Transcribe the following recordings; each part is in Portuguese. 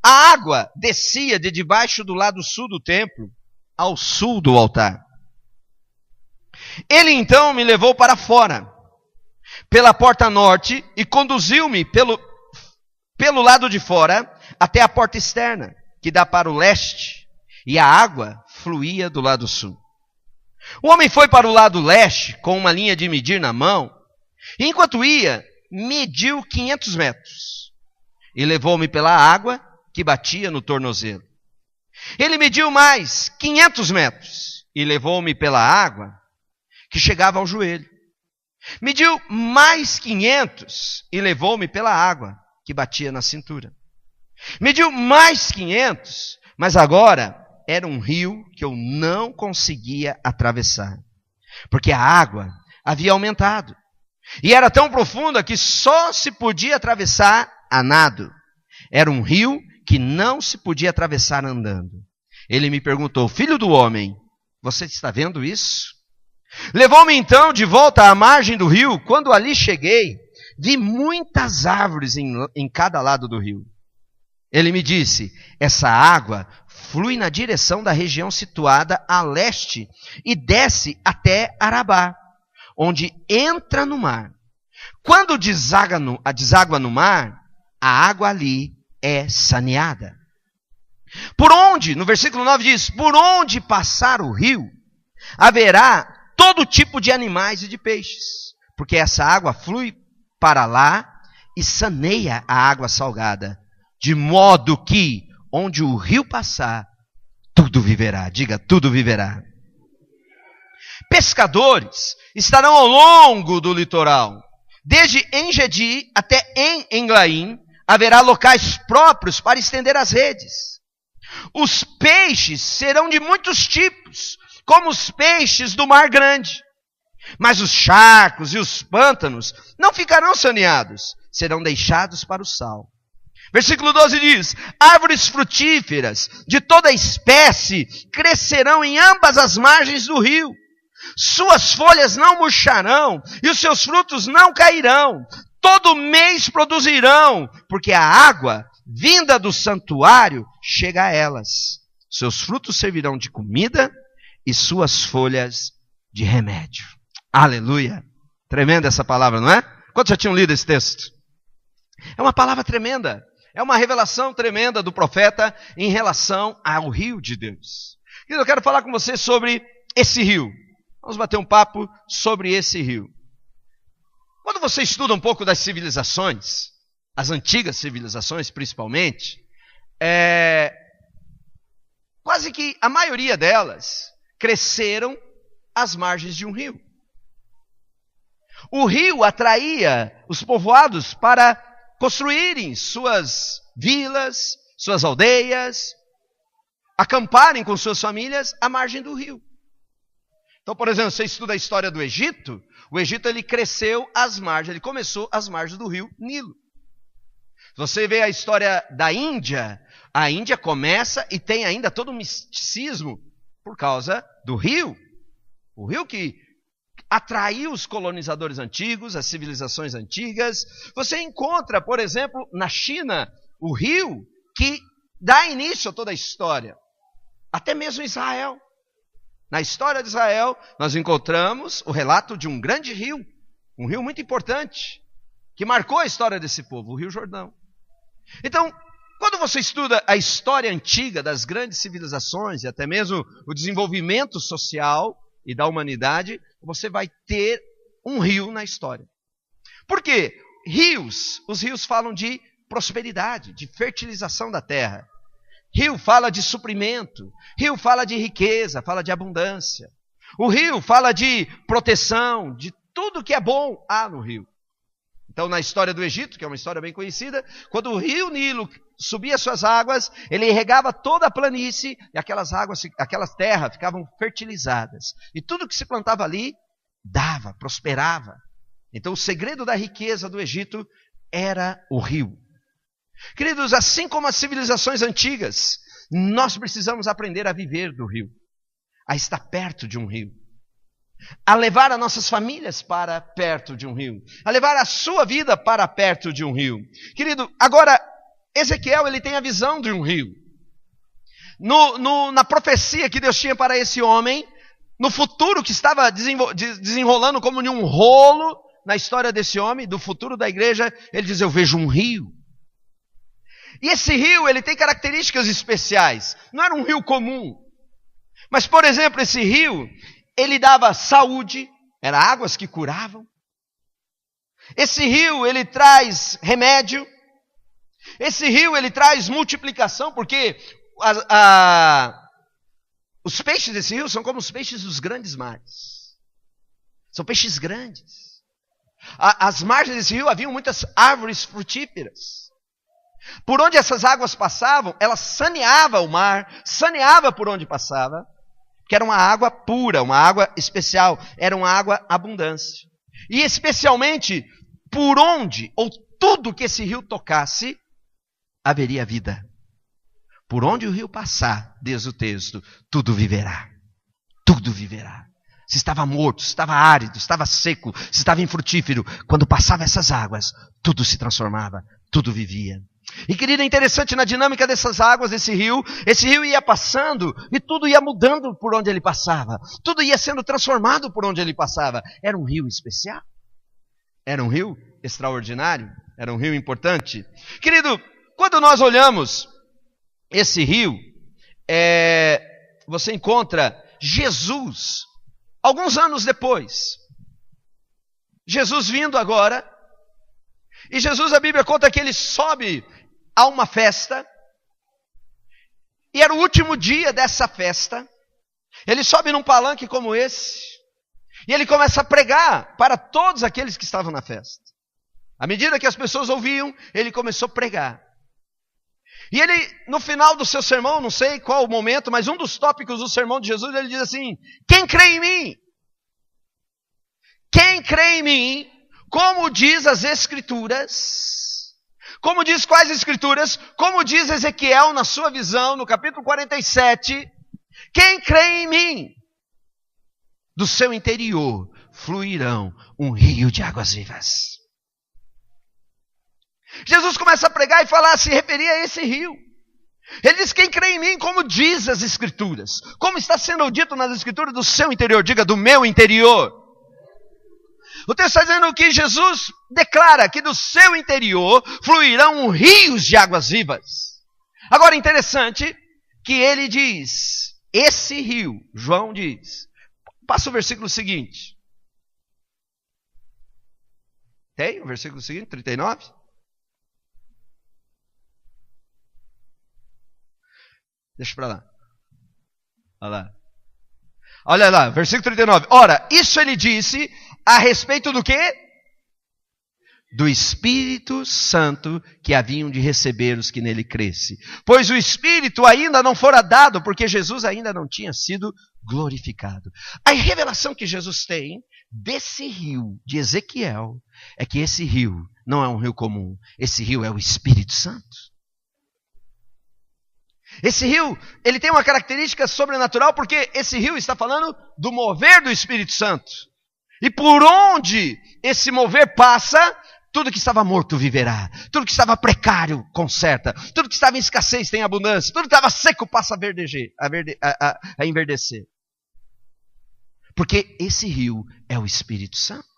A água descia de debaixo do lado sul do templo ao sul do altar. Ele então me levou para fora, pela porta norte, e conduziu-me pelo lado de fora até a porta externa, que dá para o leste, e a água fluía do lado sul. O homem foi para o lado leste com uma linha de medir na mão, e enquanto ia, mediu 500 metros, e levou-me pela água que batia no tornozelo. Ele mediu mais 500 metros, e levou-me pela água que chegava ao joelho. Mediu mais 500 e levou-me pela água que batia na cintura. Mediu mais 500, mas agora era um rio que eu não conseguia atravessar, porque a água havia aumentado e era tão profunda que só se podia atravessar a nado. Era um rio que não se podia atravessar andando. Ele me perguntou: filho do homem, você está vendo isso? Levou-me então de volta à margem do rio. Quando ali cheguei, vi muitas árvores em cada lado do rio. Ele me disse: essa água flui na direção da região situada a leste e desce até Arabá, onde entra no mar. Quando deságua no mar, a água ali é saneada. Por onde, no versículo 9 diz, por onde passar o rio, haverá todo tipo de animais e de peixes, porque essa água flui para lá e saneia a água salgada, de modo que, onde o rio passar, tudo viverá. Diga, tudo viverá. Pescadores estarão ao longo do litoral. Desde Engedi até Englaim, haverá locais próprios para estender as redes. Os peixes serão de muitos tipos, como os peixes do mar grande. Mas os charcos e os pântanos não ficarão saneados, serão deixados para o sal. Versículo 12 diz: árvores frutíferas de toda espécie crescerão em ambas as margens do rio. Suas folhas não murcharão e os seus frutos não cairão. Todo mês produzirão, porque a água vinda do santuário chega a elas. Seus frutos servirão de comida e suas folhas de remédio. Aleluia! Tremenda essa palavra, não é? Quantos já tinham lido esse texto? É uma palavra tremenda. É uma revelação tremenda do profeta em relação ao rio de Deus. Eu quero falar com você sobre esse rio. Vamos bater um papo sobre esse rio. Quando você estuda um pouco das civilizações, as antigas civilizações principalmente, quase que a maioria delas cresceram às margens de um rio. O rio atraía os povoados para construírem suas vilas, suas aldeias, acamparem com suas famílias à margem do rio. Então, por exemplo, você estuda a história do Egito, o Egito ele cresceu às margens, ele começou às margens do rio Nilo. Você vê a história da Índia, a Índia começa e tem ainda todo um misticismo por causa do rio. O rio que atraiu os colonizadores antigos, as civilizações antigas. Você encontra, por exemplo, na China, o rio que dá início a toda a história. Até mesmo Israel. Na história de Israel, nós encontramos o relato de um grande rio, um rio muito importante, que marcou a história desse povo, o Rio Jordão. Então, quando você estuda a história antiga das grandes civilizações e até mesmo o desenvolvimento social e da humanidade, você vai ter um rio na história. Por quê? Os rios falam de prosperidade, de fertilização da terra. Rio fala de suprimento, rio fala de riqueza, fala de abundância. O rio fala de proteção, de tudo que é bom há no rio. Então, na história do Egito, que é uma história bem conhecida, quando o rio Nilo subia suas águas, ele irrigava toda a planície e aquelas terras ficavam fertilizadas. E tudo que se plantava ali dava, prosperava. Então, o segredo da riqueza do Egito era o rio. Queridos, assim como as civilizações antigas, nós precisamos aprender a viver do rio, a estar perto de um rio, a levar as nossas famílias para perto de um rio, a levar a sua vida para perto de um rio. Querido, agora, Ezequiel, ele tem a visão de um rio. Na profecia que Deus tinha para esse homem, no futuro que estava desenrolando como de um rolo na história desse homem, do futuro da igreja, ele diz, eu vejo um rio. E esse rio, ele tem características especiais. Não era um rio comum. Mas, por exemplo, esse rio, ele dava saúde, eram águas que curavam. Esse rio, ele traz remédio. Esse rio, ele traz multiplicação, porque os peixes desse rio são como os peixes dos grandes mares. São peixes grandes. As margens desse rio haviam muitas árvores frutíferas. Por onde essas águas passavam, ela saneava o mar, saneava por onde passava, que era uma água pura, uma água especial, era uma água abundância. E especialmente, por onde, ou tudo que esse rio tocasse, haveria vida. Por onde o rio passar, diz o texto, tudo viverá. Tudo viverá. Se estava morto, se estava árido, se estava seco, se estava infrutífero, quando passava essas águas, tudo se transformava, tudo vivia. E querido, é interessante na dinâmica dessas águas, esse rio ia passando e tudo ia mudando por onde ele passava. Tudo ia sendo transformado por onde ele passava. Era um rio especial. Era um rio extraordinário. Era um rio importante. Querido, quando nós olhamos esse rio, você encontra Jesus, alguns anos depois. Jesus vindo agora. E Jesus, a Bíblia conta que ele sobe a uma festa. E era o último dia dessa festa. Ele sobe num palanque como esse. E ele começa a pregar para todos aqueles que estavam na festa. À medida que as pessoas ouviam, ele começou a pregar. E ele, no final do seu sermão, não sei qual o momento, mas um dos tópicos do sermão de Jesus, ele diz assim: quem crê em mim? Quem crê em mim? Como diz as Escrituras, como diz quais Escrituras? Como diz Ezequiel na sua visão, no capítulo 47, quem crê em mim? Do seu interior fluirão um rio de águas vivas. Jesus começa a pregar e falar, se referir a esse rio. Ele diz, quem crê em mim, como diz as Escrituras, como está sendo dito nas Escrituras, do seu interior, diga, do meu interior. O texto está dizendo que Jesus declara que do seu interior fluirão rios de águas vivas. Agora, interessante que ele diz, esse rio, João diz, passa o versículo seguinte. Tem o versículo seguinte, 39? Deixa para lá. Olha lá, versículo 39. Ora, isso ele disse a respeito do quê? Do Espírito Santo que haviam de receber os que nele crescem. Pois o Espírito ainda não fora dado, porque Jesus ainda não tinha sido glorificado. A revelação que Jesus tem desse rio de Ezequiel é que esse rio não é um rio comum. Esse rio é o Espírito Santo. Esse rio, ele tem uma característica sobrenatural, porque esse rio está falando do mover do Espírito Santo. E por onde esse mover passa, tudo que estava morto viverá. Tudo que estava precário conserta. Tudo que estava em escassez tem abundância. Tudo que estava seco passa a enverdecer. Porque esse rio é o Espírito Santo.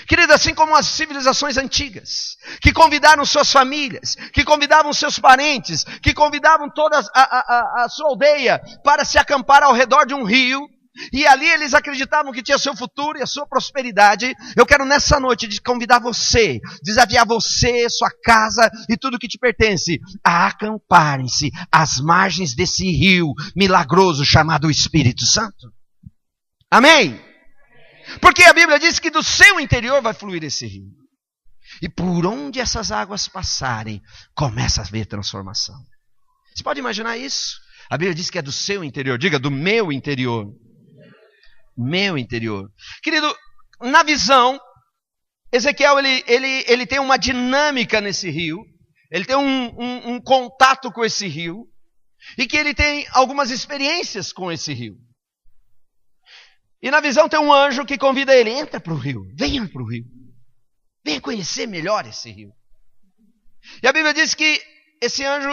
Querido, assim como as civilizações antigas, que convidaram suas famílias, que convidavam seus parentes, que convidavam toda a sua aldeia para se acampar ao redor de um rio, e ali eles acreditavam que tinha seu futuro e a sua prosperidade. Eu quero nessa noite convidar você, desafiar você, sua casa e tudo que te pertence, a acamparem-se às margens desse rio milagroso chamado Espírito Santo. Amém? Porque a Bíblia diz que do seu interior vai fluir esse rio. E por onde essas águas passarem, começa a haver transformação. Você pode imaginar isso? A Bíblia diz que é do seu interior. Diga, do meu interior. Meu interior. Querido, na visão, Ezequiel ele tem uma dinâmica nesse rio. Ele tem um contato com esse rio. E que ele tem algumas experiências com esse rio. E na visão tem um anjo que convida ele, entra para o rio, venha para o rio. Venha conhecer melhor esse rio. E a Bíblia diz que esse anjo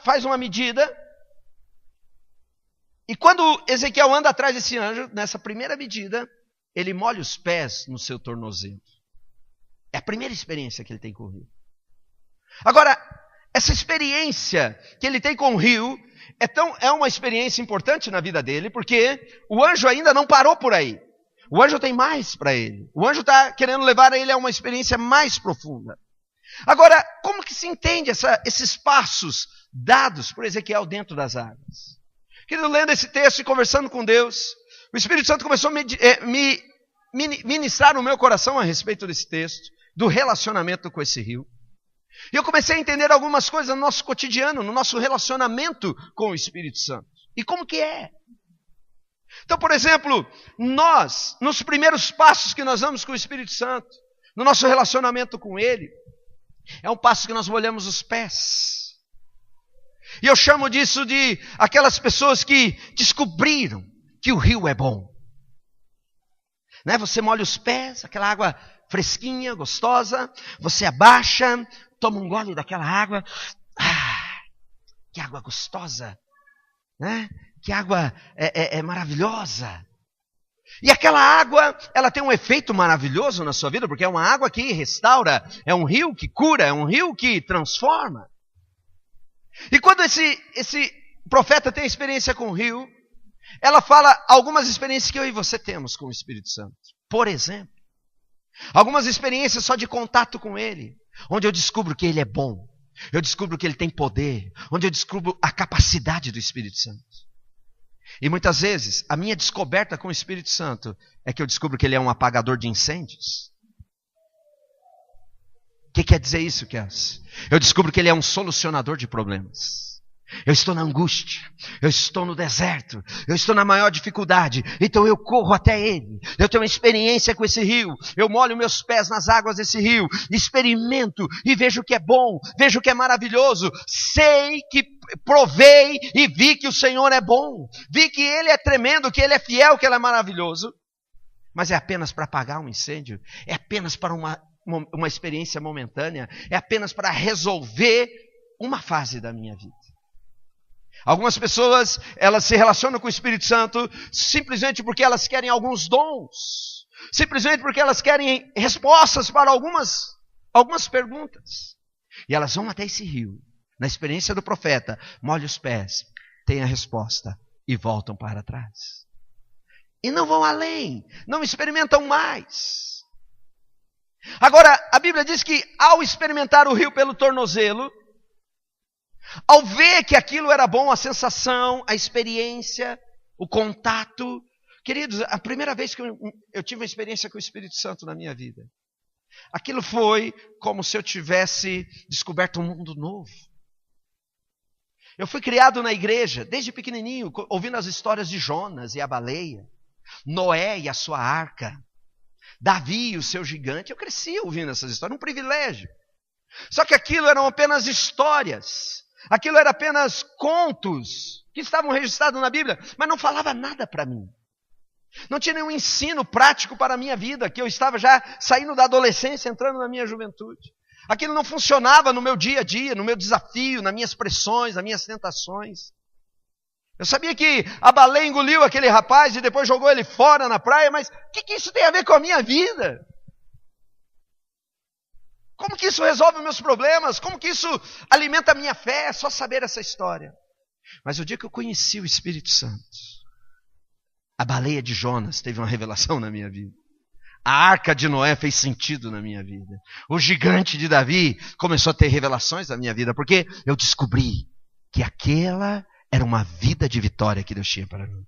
faz uma medida, e quando Ezequiel anda atrás desse anjo, nessa primeira medida, ele molha os pés no seu tornozelo. É a primeira experiência que ele tem com o rio. Agora, essa experiência que ele tem com o rio é uma experiência importante na vida dele, porque o anjo ainda não parou por aí. O anjo tem mais para ele. O anjo está querendo levar ele a uma experiência mais profunda. Agora, como que se entende esses passos dados por Ezequiel dentro das águas? Querido, lendo esse texto e conversando com Deus, o Espírito Santo começou a me ministrar no meu coração a respeito desse texto, do relacionamento com esse rio. E eu comecei a entender algumas coisas no nosso cotidiano, no nosso relacionamento com o Espírito Santo. E como que é? Então, por exemplo, nós, nos primeiros passos que nós damos com o Espírito Santo, no nosso relacionamento com Ele, é um passo que nós molhamos os pés. E eu chamo disso de aquelas pessoas que descobriram que o rio é bom. Né? Você molha os pés, aquela água fresquinha, gostosa, você abaixa, toma um gole daquela água. Que água gostosa, né? Que água é maravilhosa. E aquela água, ela tem um efeito maravilhoso na sua vida, porque é uma água que restaura, é um rio que cura, é um rio que transforma. E quando esse profeta tem experiência com o rio, ela fala algumas experiências que eu e você temos com o Espírito Santo. Por exemplo, algumas experiências só de contato com Ele, onde eu descubro que Ele é bom, eu descubro que Ele tem poder, onde eu descubro a capacidade do Espírito Santo. E muitas vezes, a minha descoberta com o Espírito Santo é que eu descubro que Ele é um apagador de incêndios. O que quer dizer isso, Kels? Eu descubro que Ele é um solucionador de problemas. Eu estou na angústia, eu estou no deserto, eu estou na maior dificuldade, então eu corro até Ele, eu tenho uma experiência com esse rio, eu molho meus pés nas águas desse rio, experimento e vejo que é bom, vejo que é maravilhoso, sei que provei e vi que o Senhor é bom, vi que Ele é tremendo, que Ele é fiel, que Ele é maravilhoso, mas é apenas para apagar um incêndio, é apenas para uma experiência momentânea, é apenas para resolver uma fase da minha vida. Algumas pessoas, elas se relacionam com o Espírito Santo simplesmente porque elas querem alguns dons. Simplesmente porque elas querem respostas para algumas perguntas. E elas vão até esse rio, na experiência do profeta, molham os pés, têm a resposta e voltam para trás. E não vão além, não experimentam mais. Agora, a Bíblia diz que ao experimentar o rio pelo tornozelo, ao ver que aquilo era bom, a sensação, a experiência, o contato. Queridos, a primeira vez que eu tive uma experiência com o Espírito Santo na minha vida, aquilo foi como se eu tivesse descoberto um mundo novo. Eu fui criado na igreja, desde pequenininho, ouvindo as histórias de Jonas e a baleia, Noé e a sua arca, Davi e o seu gigante. Eu cresci ouvindo essas histórias, um privilégio. Só que aquilo eram apenas histórias. Aquilo era apenas contos que estavam registrados na Bíblia, mas não falava nada para mim. Não tinha nenhum ensino prático para a minha vida, que eu estava já saindo da adolescência, entrando na minha juventude. Aquilo não funcionava no meu dia a dia, no meu desafio, nas minhas pressões, nas minhas tentações. Eu sabia que a baleia engoliu aquele rapaz e depois jogou ele fora na praia, mas o que isso tem a ver com a minha vida? Como que isso resolve os meus problemas? Como que isso alimenta a minha fé? É só saber essa história. Mas o dia que eu conheci o Espírito Santo, a baleia de Jonas teve uma revelação na minha vida. A arca de Noé fez sentido na minha vida. O gigante de Davi começou a ter revelações na minha vida, porque eu descobri que aquela era uma vida de vitória que Deus tinha para mim.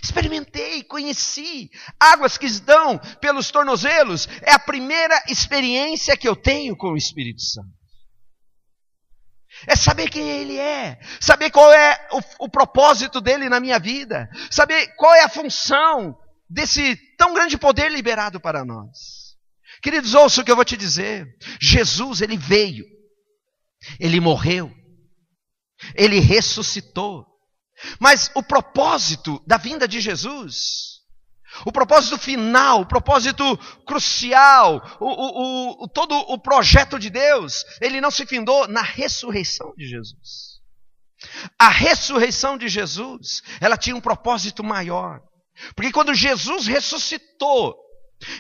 Experimentei, conheci. Águas que dão pelos tornozelos é a primeira experiência que eu tenho com o Espírito Santo. É saber quem Ele é, saber qual é o propósito dele na minha vida, saber qual é a função desse tão grande poder liberado para nós. Queridos, ouça o que eu vou te dizer. Jesus, Ele veio, Ele morreu, Ele ressuscitou. Mas o propósito da vinda de Jesus O propósito final, o propósito crucial, todo o projeto de Deus, ele não se findou na ressurreição de Jesus. A ressurreição de Jesus, ela tinha um propósito maior. Porque quando Jesus ressuscitou,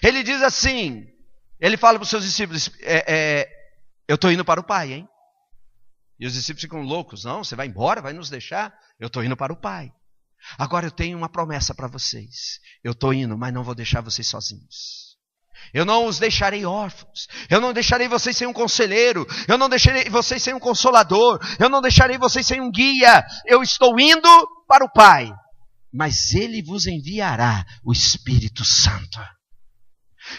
ele diz assim, ele fala para os seus discípulos, eu estou indo para o Pai, hein? E os discípulos ficam loucos, não, você vai embora, vai nos deixar? Eu estou indo para o Pai. Agora eu tenho uma promessa para vocês. Eu estou indo, mas não vou deixar vocês sozinhos. Eu não os deixarei órfãos. Eu não deixarei vocês sem um conselheiro. Eu não deixarei vocês sem um consolador. Eu não deixarei vocês sem um guia. Eu estou indo para o Pai. Mas Ele vos enviará o Espírito Santo.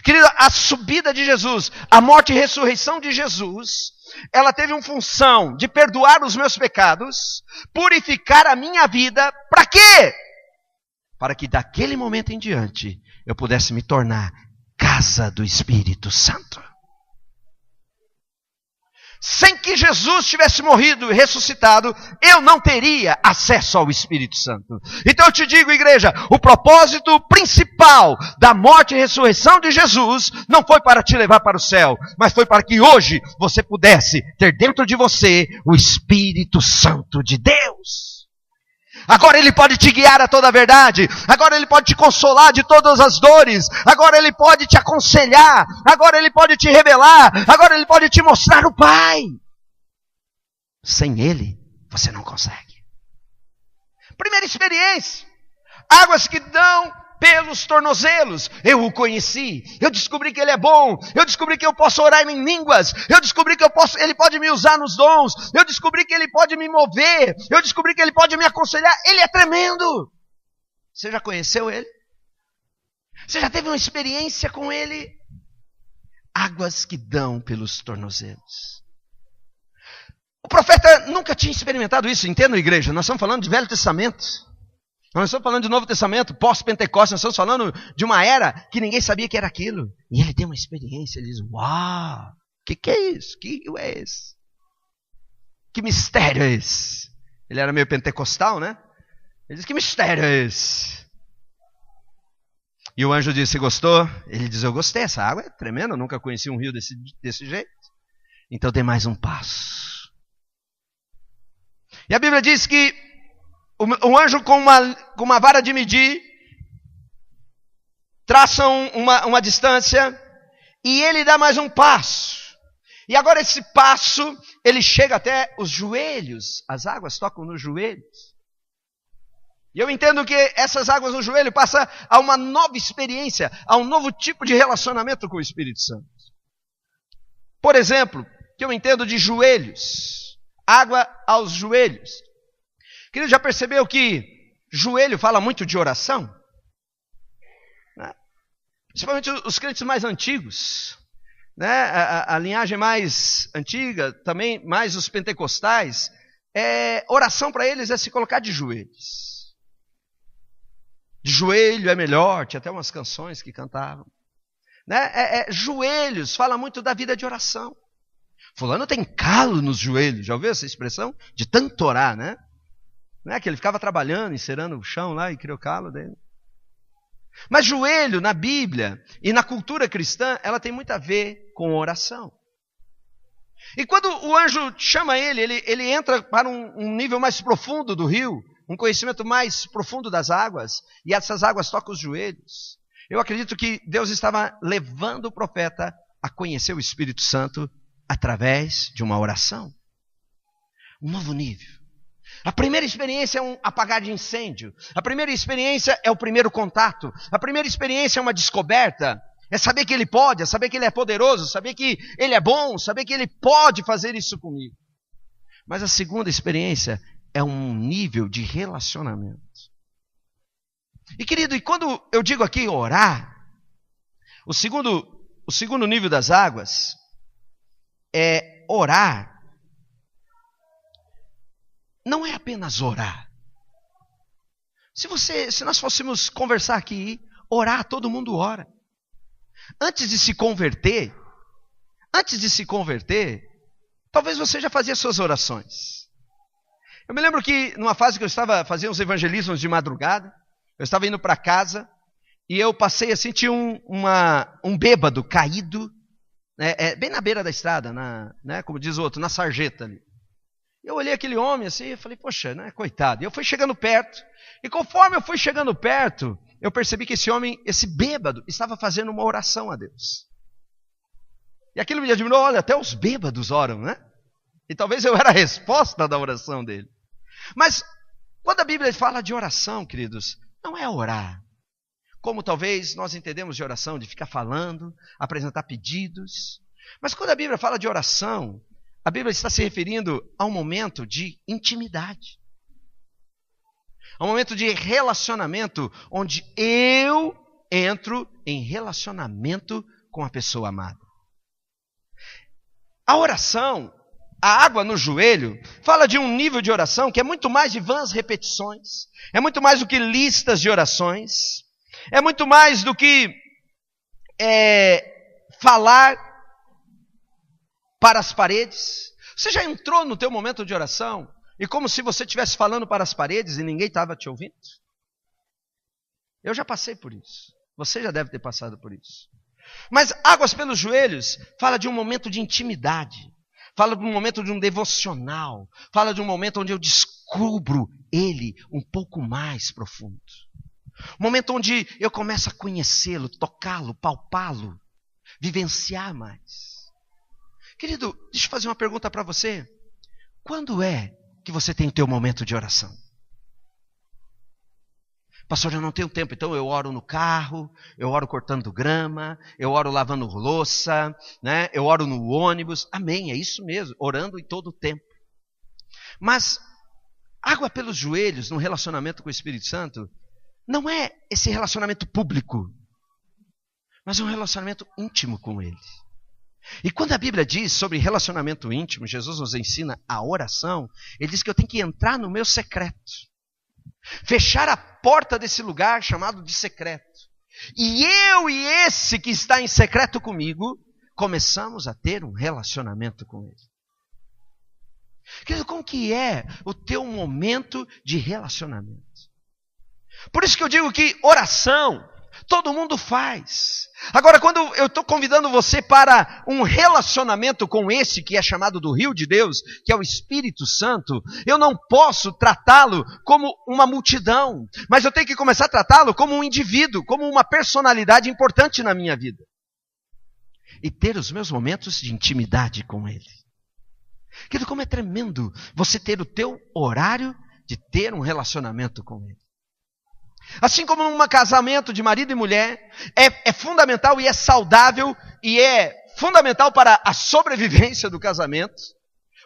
Querido, a subida de Jesus, a morte e ressurreição de Jesus, ela teve uma função de perdoar os meus pecados, purificar a minha vida, para quê? Para que daquele momento em diante eu pudesse me tornar casa do Espírito Santo. Sem que Jesus tivesse morrido e ressuscitado, eu não teria acesso ao Espírito Santo. Então eu te digo, igreja, o propósito principal da morte e ressurreição de Jesus não foi para te levar para o céu, mas foi para que hoje você pudesse ter dentro de você o Espírito Santo de Deus. Agora Ele pode te guiar a toda a verdade. Agora Ele pode te consolar de todas as dores. Agora Ele pode te aconselhar. Agora Ele pode te revelar. Agora Ele pode te mostrar o Pai. Sem Ele, você não consegue. Primeira experiência. Águas que dão pelos tornozelos. Eu o conheci. Eu descobri que Ele é bom. Eu descobri que eu posso orar em línguas. Eu descobri que Ele pode me usar nos dons. Eu descobri que Ele pode me mover. Eu descobri que Ele pode me aconselhar. Ele é tremendo. Você já conheceu Ele? Você já teve uma experiência com Ele? Águas que dão pelos tornozelos. O profeta nunca tinha experimentado isso. Entenda, igreja? Nós estamos falando de Velho Testamento. Nós estamos falando de Novo Testamento, pós-Pentecostes. Nós estamos falando de uma era que ninguém sabia que era aquilo. E ele tem uma experiência, ele diz, uau, o que é isso? Que rio é esse? Que mistério é esse? Ele era meio pentecostal, né? Ele diz, que mistério é esse? E o anjo disse, gostou? Ele diz, eu gostei, essa água é tremenda, eu nunca conheci um rio desse jeito. Então tem mais um passo. E a Bíblia diz que o anjo com uma vara de medir, traça uma distância, e ele dá mais um passo. E agora esse passo, ele chega até os joelhos. As águas tocam nos joelhos. E eu entendo que essas águas no joelho passam a uma nova experiência, a um novo tipo de relacionamento com o Espírito Santo. Por exemplo, que eu entendo de joelhos, água aos joelhos. Querido, já percebeu que joelho fala muito de oração? Né? Principalmente os crentes mais antigos, né? A linhagem mais antiga, também mais os pentecostais, oração para eles é se colocar de joelhos. De joelho é melhor, tinha até umas canções que cantavam. Né? Joelhos fala muito da vida de oração. Fulano tem calo nos joelhos, já ouviu essa expressão? De tanto orar, né? Não é que ele ficava trabalhando, encerando o chão lá e criou calo dele. Mas joelho na Bíblia e na cultura cristã, ela tem muito a ver com oração. E quando o anjo chama ele entra para um nível mais profundo do rio, um conhecimento mais profundo das águas, e essas águas tocam os joelhos. Eu acredito que Deus estava levando o profeta a conhecer o Espírito Santo através de uma oração. Um novo nível. A primeira experiência é um apagar de incêndio. A primeira experiência é o primeiro contato. A primeira experiência é uma descoberta. É saber que Ele pode, é saber que Ele é poderoso, saber que Ele é bom, saber que Ele pode fazer isso comigo. Mas a segunda experiência é um nível de relacionamento. E querido, e quando eu digo aqui orar, o segundo nível das águas é orar. Não é apenas orar. Se nós fôssemos conversar aqui, orar, todo mundo ora. Antes de se converter, talvez você já fazia suas orações. Eu me lembro que numa fase que eu fazia uns evangelismos de madrugada, eu estava indo para casa e eu passei assim, tinha um bêbado caído, né, bem na beira da estrada, né, como diz o outro, na sarjeta ali. Eu olhei aquele homem assim e falei, poxa, né, coitado. E eu fui chegando perto, e conforme eu fui chegando perto, eu percebi que esse homem, esse bêbado, estava fazendo uma oração a Deus. E aquilo me admirou, olha, até os bêbados oram, né? E talvez eu era a resposta da oração dele. Mas quando a Bíblia fala de oração, queridos, não é orar. Como talvez nós entendemos de oração, de ficar falando, apresentar pedidos. Mas quando a Bíblia fala de oração, a Bíblia está se referindo a um momento de intimidade. A um momento de relacionamento, onde eu entro em relacionamento com a pessoa amada. A oração, a água no joelho, fala de um nível de oração que é muito mais de vãs repetições, é muito mais do que listas de orações, é muito mais do que falar para as paredes. Você já entrou no teu momento de oração e como se você estivesse falando para as paredes e ninguém estava te ouvindo? Eu já passei por isso. Você já deve ter passado por isso. Mas águas pelos joelhos fala de um momento de intimidade. Fala de um momento de um devocional. Fala de um momento onde eu descubro Ele um pouco mais profundo. Um momento onde eu começo a conhecê-lo, tocá-lo, palpá-lo, vivenciar mais. Querido, deixa eu fazer uma pergunta para você. Quando é que você tem o teu momento de oração? Pastor, eu não tenho tempo, então eu oro no carro, eu oro cortando grama, eu oro lavando louça, né? Eu oro no ônibus. Amém, é isso mesmo, orando em todo o tempo. Mas água pelos joelhos no relacionamento com o Espírito Santo não é esse relacionamento público, mas é um relacionamento íntimo com Ele. E quando a Bíblia diz sobre relacionamento íntimo, Jesus nos ensina a oração, Ele diz que eu tenho que entrar no meu secreto. Fechar a porta desse lugar chamado de secreto. E eu e esse que está em secreto comigo, começamos a ter um relacionamento com Ele. Querido, como que é o teu momento de relacionamento? Por isso que eu digo que oração, todo mundo faz. Agora, quando eu estou convidando você para um relacionamento com esse que é chamado do Rio de Deus, que é o Espírito Santo, eu não posso tratá-lo como uma multidão, mas eu tenho que começar a tratá-lo como um indivíduo, como uma personalidade importante na minha vida. E ter os meus momentos de intimidade com Ele. Querido, como é tremendo você ter o teu horário de ter um relacionamento com Ele. Assim como num casamento de marido e mulher, é fundamental e é saudável e é fundamental para a sobrevivência do casamento,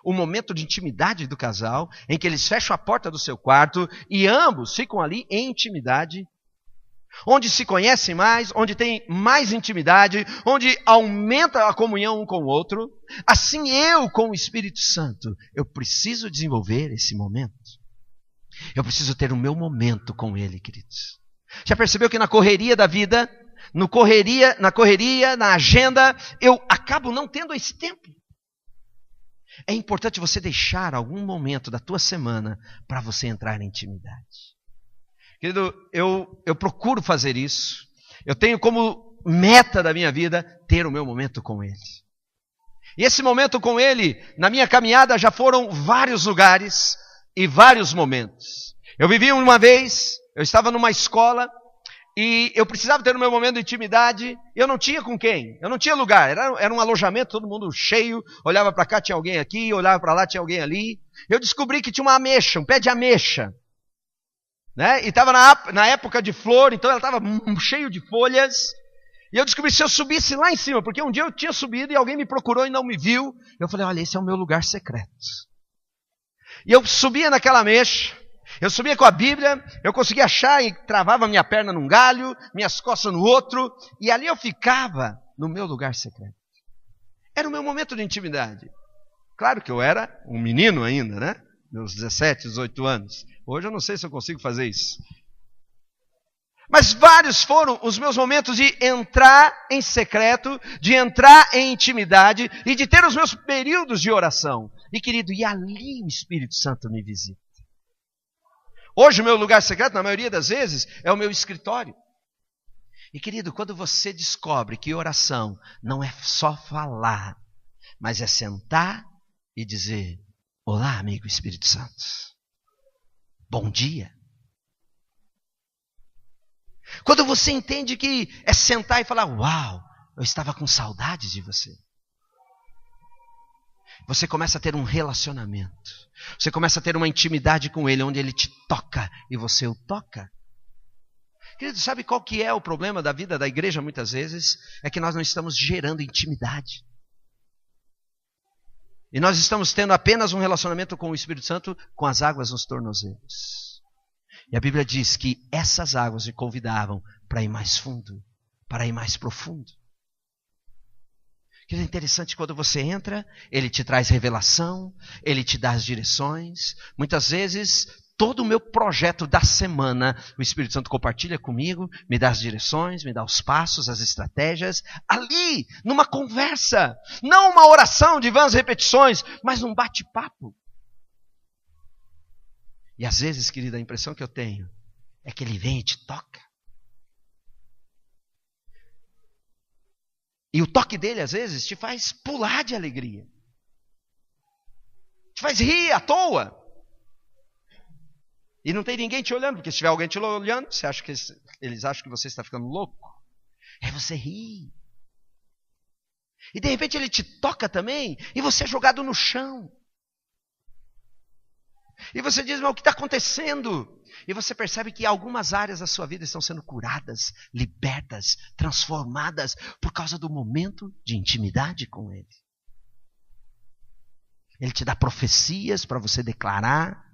o momento de intimidade do casal, em que eles fecham a porta do seu quarto e ambos ficam ali em intimidade, onde se conhecem mais, onde tem mais intimidade, onde aumenta a comunhão um com o outro. Assim eu com o Espírito Santo, eu preciso desenvolver esse momento. Eu preciso ter o meu momento com Ele, queridos. Já percebeu que na correria da vida, na correria, na agenda, eu acabo não tendo esse tempo? É importante você deixar algum momento da tua semana para você entrar em intimidade. Querido, eu procuro fazer isso. Eu tenho como meta da minha vida ter o meu momento com Ele. E esse momento com Ele, na minha caminhada, já foram vários lugares e vários momentos. Eu vivi uma vez, eu estava numa escola e eu precisava ter o meu momento de intimidade. Eu não tinha com quem, eu não tinha lugar, era um alojamento, todo mundo cheio, olhava para cá, tinha alguém aqui, olhava para lá, tinha alguém ali. Eu descobri que tinha uma ameixa, um pé de ameixa, né? E estava na época de flor, então ela estava cheio de folhas. E eu descobri, se eu subisse lá em cima, porque um dia eu tinha subido e alguém me procurou e não me viu, eu falei, olha, esse é o meu lugar secreto. E eu subia naquela ameixa, eu subia com a Bíblia, eu conseguia achar e travava minha perna num galho, minhas costas no outro, e ali eu ficava no meu lugar secreto. Era o meu momento de intimidade. Claro que eu era um menino ainda, né? Meus 17, 18 anos. Hoje eu não sei se eu consigo fazer isso. Mas vários foram os meus momentos de entrar em secreto, de entrar em intimidade e de ter os meus períodos de oração. E querido, e ali o Espírito Santo me visita. Hoje o meu lugar secreto, na maioria das vezes, é o meu escritório. E querido, quando você descobre que oração não é só falar, mas é sentar e dizer: olá, amigo Espírito Santo. Bom dia. Quando você entende que é sentar e falar: uau, eu estava com saudades de você. Você começa a ter um relacionamento. Você começa a ter uma intimidade com Ele, onde Ele te toca e você o toca. Querido, sabe qual que é o problema da vida da igreja muitas vezes? É que nós não estamos gerando intimidade. E nós estamos tendo apenas um relacionamento com o Espírito Santo com as águas nos tornozelos. E a Bíblia diz que essas águas me convidavam para ir mais fundo, para ir mais profundo. Que é interessante, quando você entra, Ele te traz revelação, Ele te dá as direções. Muitas vezes, todo o meu projeto da semana, o Espírito Santo compartilha comigo, me dá as direções, me dá os passos, as estratégias, ali, numa conversa. Não uma oração de vãs repetições, mas num bate-papo. E às vezes, querida, a impressão que eu tenho é que Ele vem e te toca. E o toque dele, às vezes, te faz pular de alegria. Te faz rir à toa. E não tem ninguém te olhando, porque se tiver alguém te olhando, você acha que eles acham que você está ficando louco. Aí você ri. E de repente ele te toca também, e você é jogado no chão. E você diz: mas o que está acontecendo? E você percebe que algumas áreas da sua vida estão sendo curadas, libertas, transformadas por causa do momento de intimidade com Ele. Ele te dá profecias para você declarar.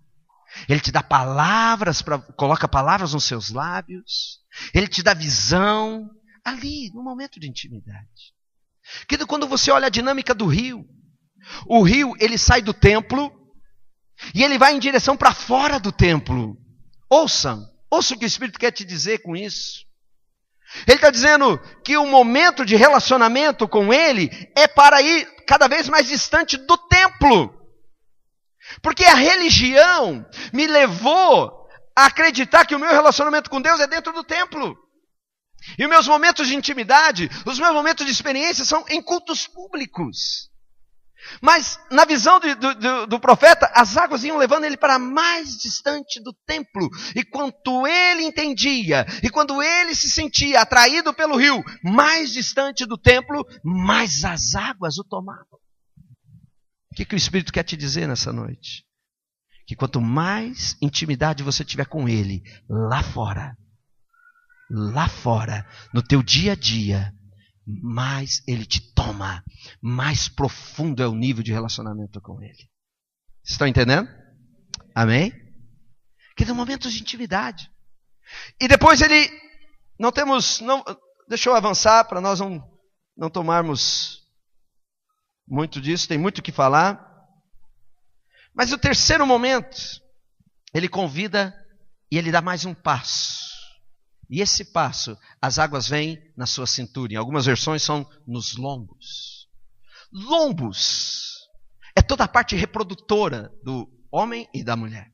Ele te dá palavras, coloca palavras nos seus lábios. Ele te dá visão ali, no momento de intimidade. Quando você olha a dinâmica do rio, o rio ele sai do templo e ele vai em direção para fora do templo. Ouça o que o Espírito quer te dizer com isso. Ele está dizendo que o momento de relacionamento com Ele é para ir cada vez mais distante do templo. Porque a religião me levou a acreditar que o meu relacionamento com Deus é dentro do templo. E os meus momentos de intimidade, os meus momentos de experiência são em cultos públicos. Mas na visão do profeta, as águas iam levando ele para mais distante do templo. E quanto ele entendia, e quando ele se sentia atraído pelo rio, mais distante do templo, mais as águas o tomavam. O que o Espírito quer te dizer nessa noite? Que quanto mais intimidade você tiver com Ele, lá fora, no teu dia a dia, mais Ele te toma, mais profundo é o nível de relacionamento com Ele. Vocês estão entendendo? Amém? Que tem momentos de intimidade. E depois ele, deixa eu avançar para nós não tomarmos muito disso, tem muito o que falar. Mas o terceiro momento, ele convida e ele dá mais um passo. E esse passo, as águas vêm na sua cintura. Em algumas versões são nos lombos. Lombos é toda a parte reprodutora do homem e da mulher.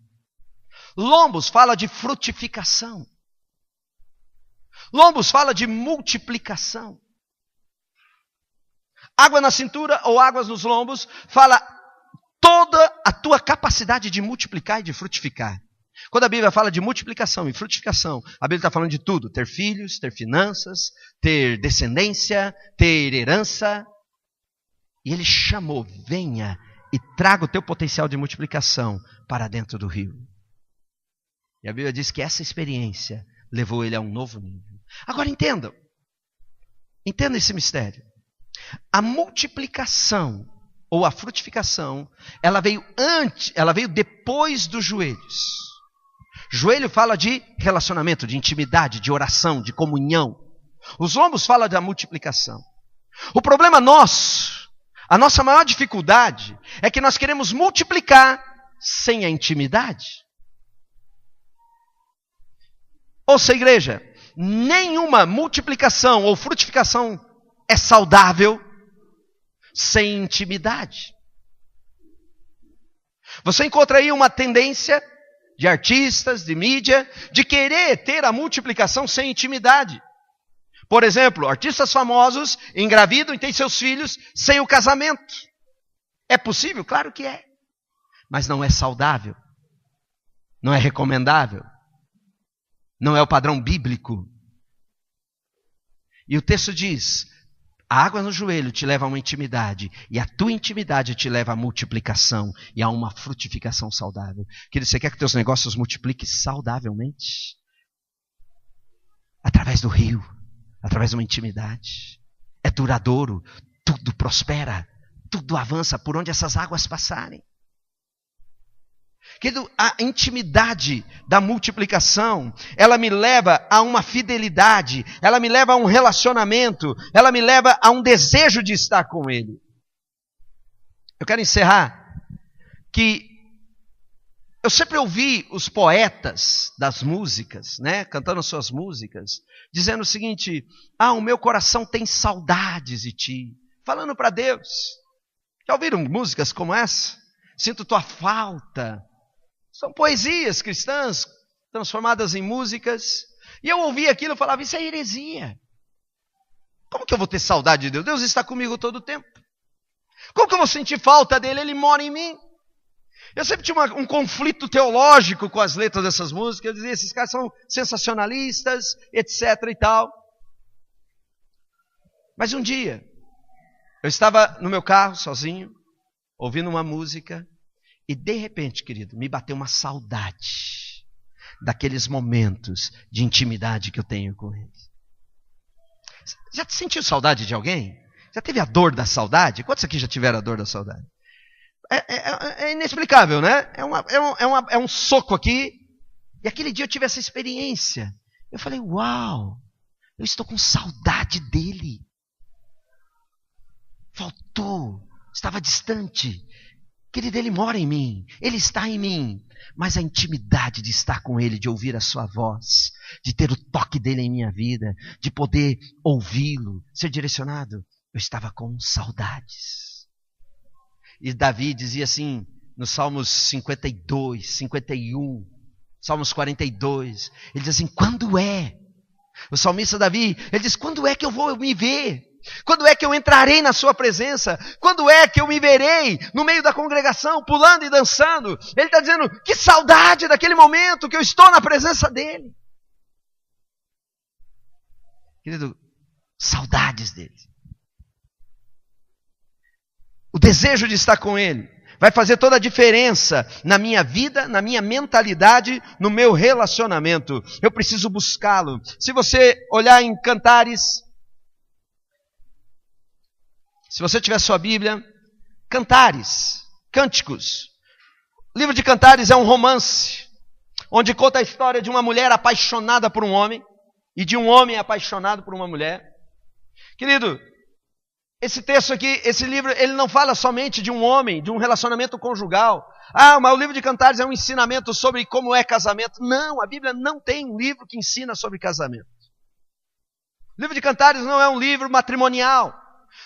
Lombos fala de frutificação. Lombos fala de multiplicação. Água na cintura ou águas nos lombos fala toda a tua capacidade de multiplicar e de frutificar. Quando a Bíblia fala de multiplicação e frutificação, a Bíblia está falando de tudo. Ter filhos, ter finanças, ter descendência, ter herança. E ele chamou: venha e traga o teu potencial de multiplicação para dentro do rio. E a Bíblia diz que essa experiência levou ele a um novo nível. Agora entendam esse mistério. A multiplicação ou a frutificação, ela veio depois dos joelhos. Joelho fala de relacionamento, de intimidade, de oração, de comunhão. Os lombos falam da multiplicação. O problema nosso, a nossa maior dificuldade, é que nós queremos multiplicar sem a intimidade. Ouça, igreja, nenhuma multiplicação ou frutificação é saudável sem intimidade. Você encontra aí uma tendência de artistas, de mídia, de querer ter a multiplicação sem intimidade. Por exemplo, artistas famosos engravidam e têm seus filhos sem o casamento. É possível? Claro que é. Mas não é saudável. Não é recomendável. Não é o padrão bíblico. E o texto diz: a água no joelho te leva a uma intimidade, e a tua intimidade te leva à multiplicação e a uma frutificação saudável. Querido, você quer que teus negócios multipliquem saudavelmente? Através do rio, através de uma intimidade. É duradouro, tudo prospera, tudo avança por onde essas águas passarem. Querido, a intimidade da multiplicação, ela me leva a uma fidelidade, ela me leva a um relacionamento, ela me leva a um desejo de estar com Ele. Eu quero encerrar que eu sempre ouvi os poetas das músicas, né, cantando suas músicas, dizendo o seguinte: o meu coração tem saudades de ti, falando para Deus. Já ouviram músicas como essa? Sinto tua falta. São poesias cristãs transformadas em músicas. E eu ouvia aquilo e falava: isso é heresia. Como que eu vou ter saudade de Deus? Deus está comigo todo o tempo. Como que eu vou sentir falta dele? Ele mora em mim. Eu sempre tinha um conflito teológico com as letras dessas músicas. Eu dizia: esses caras são sensacionalistas, etc. e tal. Mas um dia, eu estava no meu carro, sozinho, ouvindo uma música. E de repente, querido, me bateu uma saudade daqueles momentos de intimidade que eu tenho com Ele. Já sentiu saudade de alguém? Já teve a dor da saudade? Quantos aqui já tiveram a dor da saudade? É inexplicável, né? É um soco aqui. E aquele dia eu tive essa experiência. Eu falei: uau, eu estou com saudade dele. Faltou, estava distante. Querido, Ele mora em mim, Ele está em mim, mas a intimidade de estar com Ele, de ouvir a sua voz, de ter o toque dEle em minha vida, de poder ouvi-lo, ser direcionado, eu estava com saudades. E Davi dizia assim, nos Salmos 52, 51, Salmos 42, ele diz assim: quando é? O salmista Davi, ele diz: quando é que eu vou me ver? Quando é que eu entrarei na sua presença? Quando é que eu me verei no meio da congregação, pulando e dançando? Ele está dizendo: que saudade daquele momento que eu estou na presença dele. Querido, saudades dele. O desejo de estar com ele vai fazer toda a diferença na minha vida, na minha mentalidade, no meu relacionamento. Eu preciso buscá-lo. Se você olhar em Cantares, se você tiver sua Bíblia, Cantares, Cânticos. O livro de Cantares é um romance, onde conta a história de uma mulher apaixonada por um homem, e de um homem apaixonado por uma mulher. Querido, esse texto aqui, esse livro, ele não fala somente de um homem, de um relacionamento conjugal. Mas o livro de Cantares é um ensinamento sobre como é casamento. Não, a Bíblia não tem um livro que ensina sobre casamento. O livro de Cantares não é um livro matrimonial.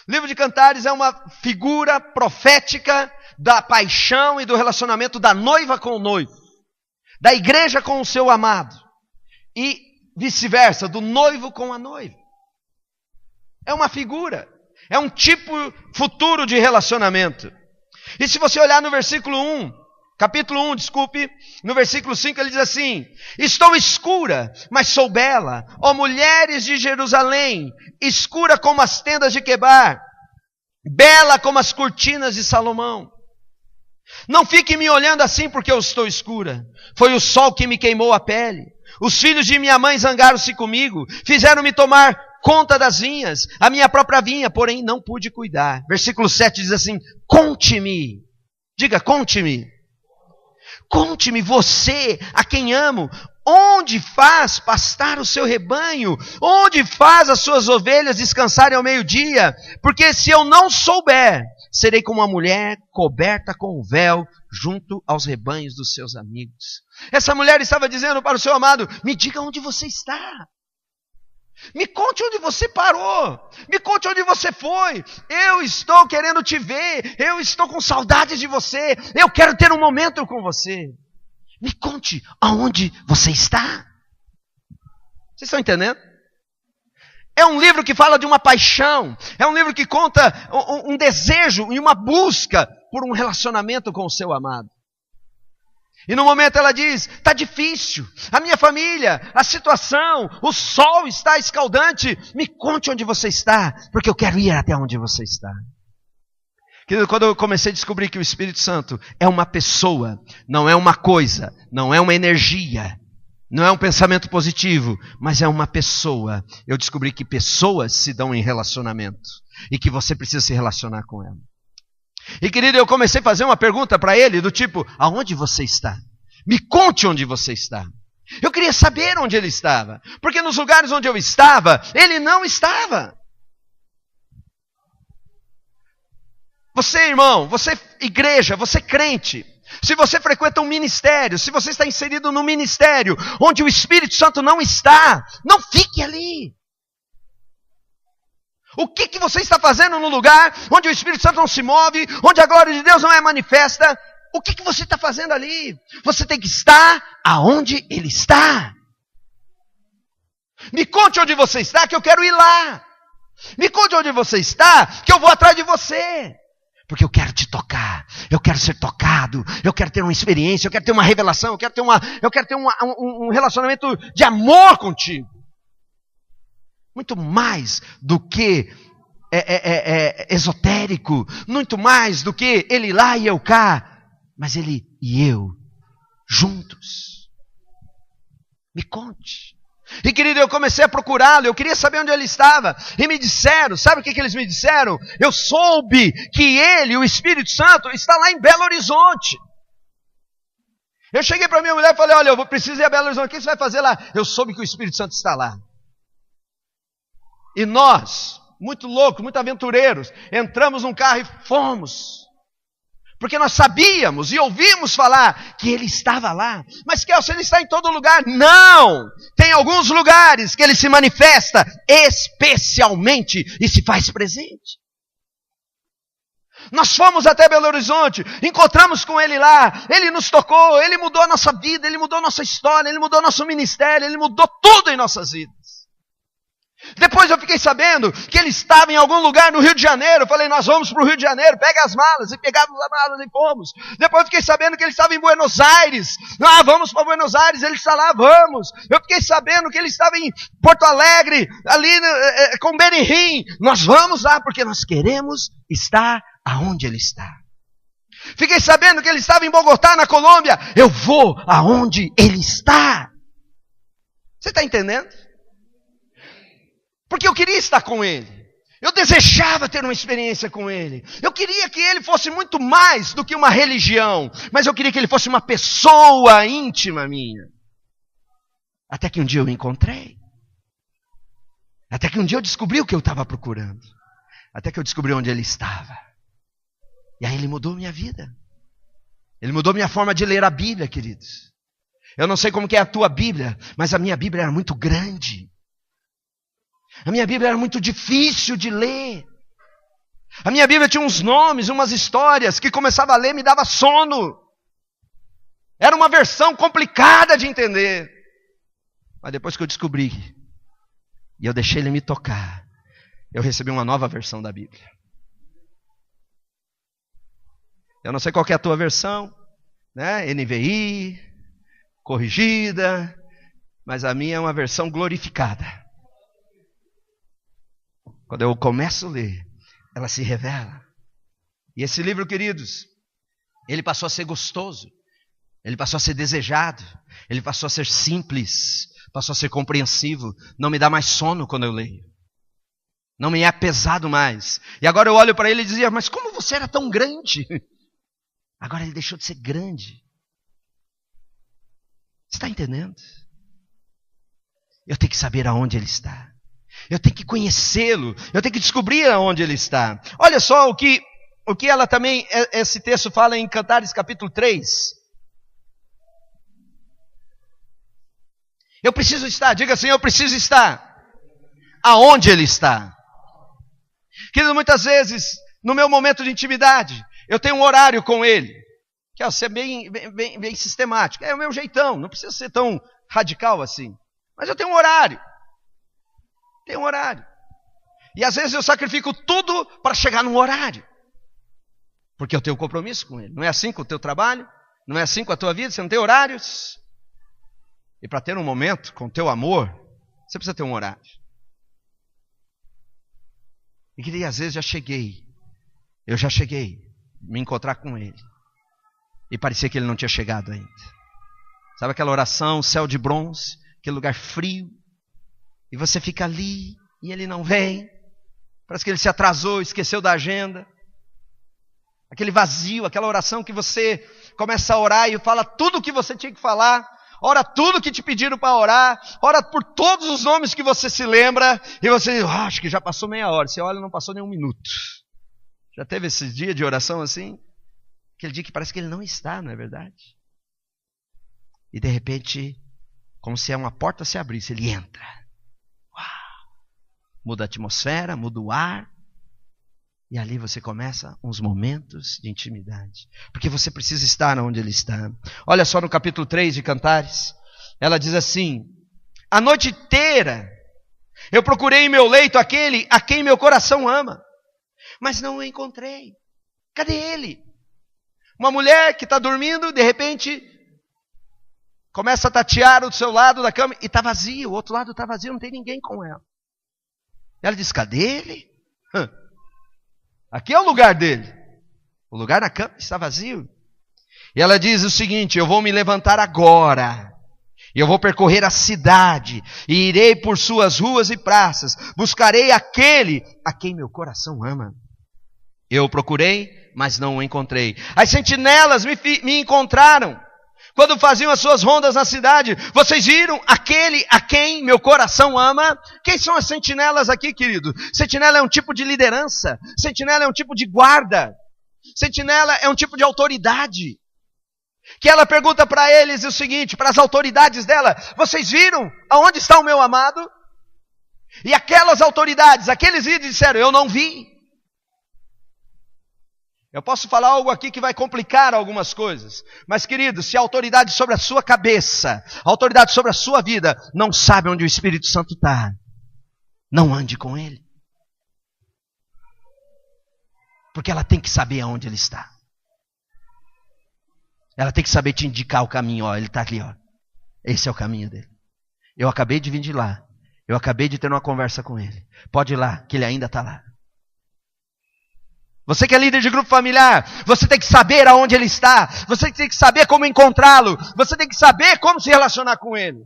O livro de Cantares é uma figura profética da paixão e do relacionamento da noiva com o noivo, da igreja com o seu amado, e vice-versa, do noivo com a noiva. É uma figura, é um tipo futuro de relacionamento. E se você olhar no versículo 1, capítulo 1, no versículo 5 ele diz assim: estou escura, mas sou bela, ó mulheres de Jerusalém, escura como as tendas de Quebar, bela como as cortinas de Salomão. Não fique me olhando assim porque eu estou escura, foi o sol que me queimou a pele. Os filhos de minha mãe zangaram-se comigo, fizeram-me tomar conta das vinhas, a minha própria vinha, porém não pude cuidar. Versículo 7 diz assim: conte-me, diga conte-me. Conte-me você, a quem amo, onde faz pastar o seu rebanho, onde faz as suas ovelhas descansarem ao meio-dia, porque se eu não souber, serei como uma mulher coberta com o véu junto aos rebanhos dos seus amigos. Essa mulher estava dizendo para o seu amado: me diga onde você está. Me conte onde você parou. Me conte onde você foi. Eu estou querendo te ver. Eu estou com saudades de você. Eu quero ter um momento com você. Me conte aonde você está. Vocês estão entendendo? É um livro que fala de uma paixão. É um livro que conta um desejo e uma busca por um relacionamento com o seu amado. E no momento ela diz, está difícil, a minha família, a situação, o sol está escaldante, me conte onde você está, porque eu quero ir até onde você está. Querido, quando eu comecei a descobrir que o Espírito Santo é uma pessoa, não é uma coisa, não é uma energia, não é um pensamento positivo, mas é uma pessoa. Eu descobri que pessoas se dão em relacionamento e que você precisa se relacionar com ela. E querido, eu comecei a fazer uma pergunta para ele do tipo, aonde você está? Me conte onde você está. Eu queria saber onde ele estava, porque nos lugares onde eu estava, ele não estava. Você, irmão, você igreja, você crente, se você frequenta um ministério, se você está inserido num ministério onde o Espírito Santo não está, não fique ali. O que você está fazendo no lugar onde o Espírito Santo não se move, onde a glória de Deus não é manifesta? O que você está fazendo ali? Você tem que estar aonde Ele está. Me conte onde você está, que eu quero ir lá. Me conte onde você está, que eu vou atrás de você. Porque eu quero te tocar, eu quero ser tocado, eu quero ter uma experiência, eu quero ter uma revelação, eu quero ter um relacionamento de amor contigo. Muito mais do que esotérico, muito mais do que ele lá e eu cá, mas ele e eu juntos. Me conte. E querido, eu comecei a procurá-lo, eu queria saber onde ele estava, e me disseram, sabe o que eles me disseram? Eu soube que ele, o Espírito Santo, está lá em Belo Horizonte. Eu cheguei para minha mulher e falei, olha, eu preciso ir a Belo Horizonte, o que você vai fazer lá? Eu soube que o Espírito Santo está lá. E nós, muito loucos, muito aventureiros, entramos num carro e fomos. Porque nós sabíamos e ouvimos falar que ele estava lá. Mas Kelson, ele está em todo lugar? Não! Tem alguns lugares que ele se manifesta especialmente e se faz presente. Nós fomos até Belo Horizonte, encontramos com ele lá, ele nos tocou, ele mudou a nossa vida, ele mudou a nossa história, ele mudou nosso ministério, ele mudou tudo em nossas vidas. Depois eu fiquei sabendo que ele estava em algum lugar no Rio de Janeiro. Eu falei, nós vamos para o Rio de Janeiro, pega as malas. E pegamos as malas e fomos. Depois eu fiquei sabendo que ele estava em Buenos Aires. Ah, vamos para Buenos Aires, ele está lá, vamos. Eu fiquei sabendo que ele estava em Porto Alegre, ali com Benihim. Nós vamos lá porque nós queremos estar aonde ele está. Fiquei sabendo que ele estava em Bogotá, na Colômbia. Eu vou aonde ele está. Você está entendendo? Porque eu queria estar com ele. Eu desejava ter uma experiência com ele. Eu queria que ele fosse muito mais do que uma religião. Mas eu queria que ele fosse uma pessoa íntima minha. Até que um dia eu o encontrei. Até que um dia eu descobri o que eu estava procurando. Até que eu descobri onde ele estava. E aí ele mudou minha vida. Ele mudou minha forma de ler a Bíblia, queridos. Eu não sei como que é a tua Bíblia, mas a minha Bíblia era muito grande. A minha Bíblia era muito difícil de ler. A minha Bíblia tinha uns nomes, umas histórias, que começava a ler e me dava sono. Era uma versão complicada de entender. Mas depois que eu descobri, e eu deixei ele me tocar, eu recebi uma nova versão da Bíblia. Eu não sei qual que é a tua versão, né? NVI, corrigida, mas a minha é uma versão glorificada. Quando eu começo a ler, ela se revela. E esse livro, queridos, ele passou a ser gostoso. Ele passou a ser desejado. Ele passou a ser simples. Passou a ser compreensivo. Não me dá mais sono quando eu leio. Não me é pesado mais. E agora eu olho para ele e dizia, mas como você era tão grande? Agora ele deixou de ser grande. Você está entendendo? Eu tenho que saber aonde ele está. Eu tenho que conhecê-lo. Eu tenho que descobrir aonde ele está. Olha só o que ela também, esse texto fala em Cantares capítulo 3. Eu preciso estar, diga assim, eu preciso estar. Aonde ele está? Querido, muitas vezes, no meu momento de intimidade, eu tenho um horário com ele. Quero ser bem sistemático. É o meu jeitão, não precisa ser tão radical assim. Mas eu tenho um horário. Tem um horário. E às vezes eu sacrifico tudo para chegar num horário. Porque eu tenho um compromisso com Ele. Não é assim com o teu trabalho? Não é assim com a tua vida? Você não tem horários? E para ter um momento com o teu amor, você precisa ter um horário. E que às vezes eu já cheguei me encontrar com Ele. E parecia que Ele não tinha chegado ainda. Sabe aquela oração, céu de bronze, aquele lugar frio, e você fica ali e Ele não vem. Parece que Ele se atrasou, esqueceu da agenda. Aquele vazio, aquela oração que você começa a orar e fala tudo o que você tinha que falar. Ora tudo que te pediram para orar. Ora por todos os nomes que você se lembra. E você diz, acho que já passou meia hora. Você olha, não passou nem um minuto. Já teve esse dia de oração assim? Aquele dia que parece que Ele não está, não é verdade? E de repente, como se uma porta se abrisse, Ele entra. Uau! Muda a atmosfera, muda o ar. E ali você começa uns momentos de intimidade. Porque você precisa estar onde Ele está. Olha só no capítulo 3 de Cantares. Ela diz assim: a noite inteira eu procurei em meu leito aquele a quem meu coração ama. Mas não o encontrei. Cadê ele? Uma mulher que está dormindo, de repente, começa a tatear do seu lado da cama e está vazio. O outro lado está vazio, não tem ninguém com ela. Ela diz, cadê ele? Aqui é o lugar dele. O lugar na cama está vazio. E ela diz o seguinte, eu vou me levantar agora. E eu vou percorrer a cidade. E irei por suas ruas e praças. Buscarei aquele a quem meu coração ama. Eu procurei, mas não o encontrei. As sentinelas me encontraram. Quando faziam as suas rondas na cidade. Vocês viram aquele a quem meu coração ama? Quem são as sentinelas aqui, querido? Sentinela é um tipo de liderança. Sentinela é um tipo de guarda. Sentinela é um tipo de autoridade. Que ela pergunta para eles o seguinte, para as autoridades dela. Vocês viram aonde está o meu amado? E aquelas autoridades, aqueles líderes disseram, eu não vi. Eu posso falar algo aqui que vai complicar algumas coisas. Mas, querido, se a autoridade sobre a sua cabeça, a autoridade sobre a sua vida, não sabe onde o Espírito Santo está, não ande com ele. Porque ela tem que saber aonde ele está. Ela tem que saber te indicar o caminho. Ó, ele está ali, ó. Esse é o caminho dele. Eu acabei de vir de lá. Eu acabei de ter uma conversa com ele. Pode ir lá, que ele ainda está lá. Você que é líder de grupo familiar, você tem que saber aonde ele está. Você tem que saber como encontrá-lo. Você tem que saber como se relacionar com ele.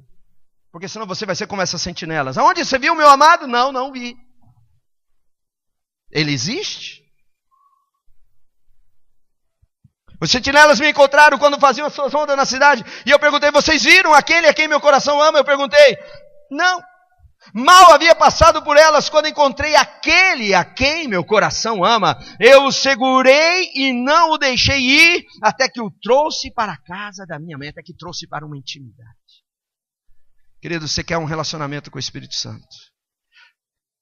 Porque senão você vai ser como essas sentinelas. Aonde você viu o meu amado? Não, não vi. Ele existe? Os sentinelas me encontraram quando faziam as suas rondas na cidade. E eu perguntei, vocês viram aquele a quem meu coração ama? Eu perguntei, não. Mal havia passado por elas quando encontrei aquele a quem meu coração ama. Eu o segurei e não o deixei ir até que o trouxe para a casa da minha mãe, até que trouxe para uma intimidade. Querido, você quer um relacionamento com o Espírito Santo?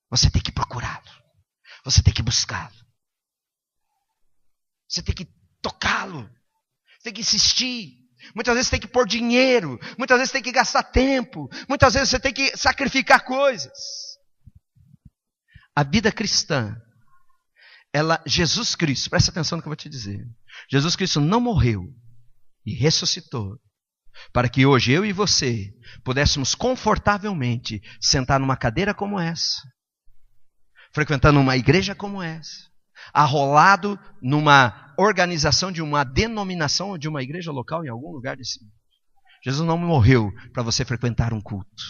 Você tem que procurá-lo. Você tem que buscá-lo. Você tem que tocá-lo. Você tem que insistir. Muitas vezes você tem que pôr dinheiro. Muitas vezes você tem que gastar tempo. Muitas vezes você tem que sacrificar coisas. A vida cristã, Jesus Cristo, presta atenção no que eu vou te dizer. Jesus Cristo não morreu e ressuscitou para que hoje eu e você pudéssemos confortavelmente sentar numa cadeira como essa, frequentando uma igreja como essa, arrolado numa organização de uma denominação ou de uma igreja local em algum lugar desse mundo. Jesus não morreu para você frequentar um culto.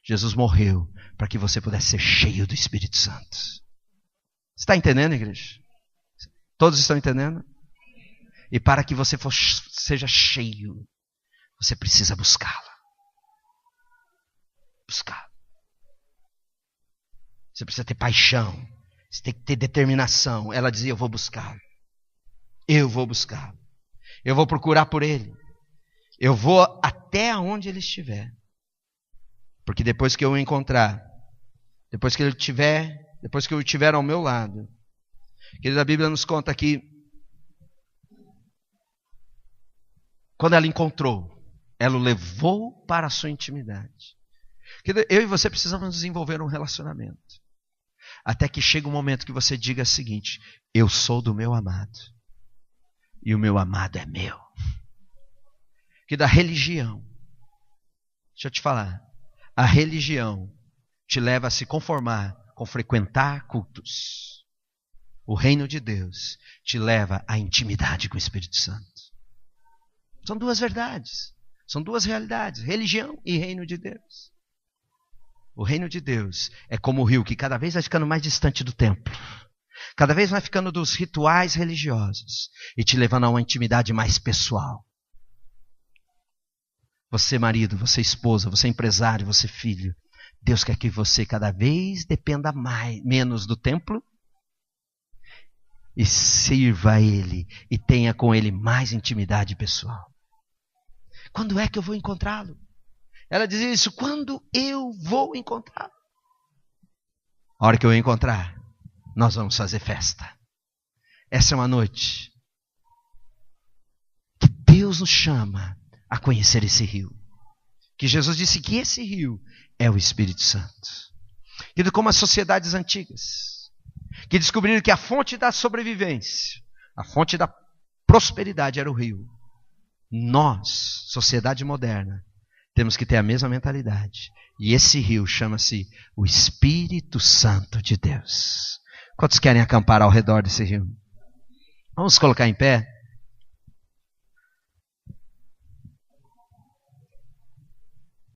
Jesus morreu para que você pudesse ser cheio do Espírito Santo. Você está entendendo, igreja? Todos estão entendendo? E para que você seja cheio, você precisa buscá-lo. Buscá-lo. Você precisa ter paixão. Você tem que ter determinação. Ela dizia, eu vou buscá-lo. Eu vou buscá-lo. Eu vou procurar por ele. Eu vou até onde ele estiver. Porque depois que eu o encontrar, depois que eu estiver ao meu lado, querida, a Bíblia nos conta que quando ela encontrou, ela o levou para a sua intimidade. Eu e você precisamos desenvolver um relacionamento. Até que chega um momento que você diga o seguinte: eu sou do meu amado. E o meu amado é meu. Que da religião, deixa eu te falar, a religião te leva a se conformar com frequentar cultos. O reino de Deus te leva à intimidade com o Espírito Santo. São duas verdades, são duas realidades, religião e reino de Deus. O reino de Deus é como o rio que cada vez vai ficando mais distante do templo. Cada vez vai ficando dos rituais religiosos e te levando a uma intimidade mais pessoal. Você marido, você esposa, você empresário, você filho. Deus quer que você cada vez dependa menos do templo e sirva a Ele e tenha com Ele mais intimidade pessoal. Quando é que eu vou encontrá-lo? Ela dizia isso: quando eu vou encontrá-lo? A hora que eu encontrar, nós vamos fazer festa. Essa é uma noite que Deus nos chama a conhecer esse rio. Que Jesus disse que esse rio é o Espírito Santo. Querido, como as sociedades antigas, que descobriram que a fonte da sobrevivência, a fonte da prosperidade era o rio. Nós, sociedade moderna, temos que ter a mesma mentalidade. E esse rio chama-se o Espírito Santo de Deus. Quantos querem acampar ao redor desse rio? Vamos colocar em pé?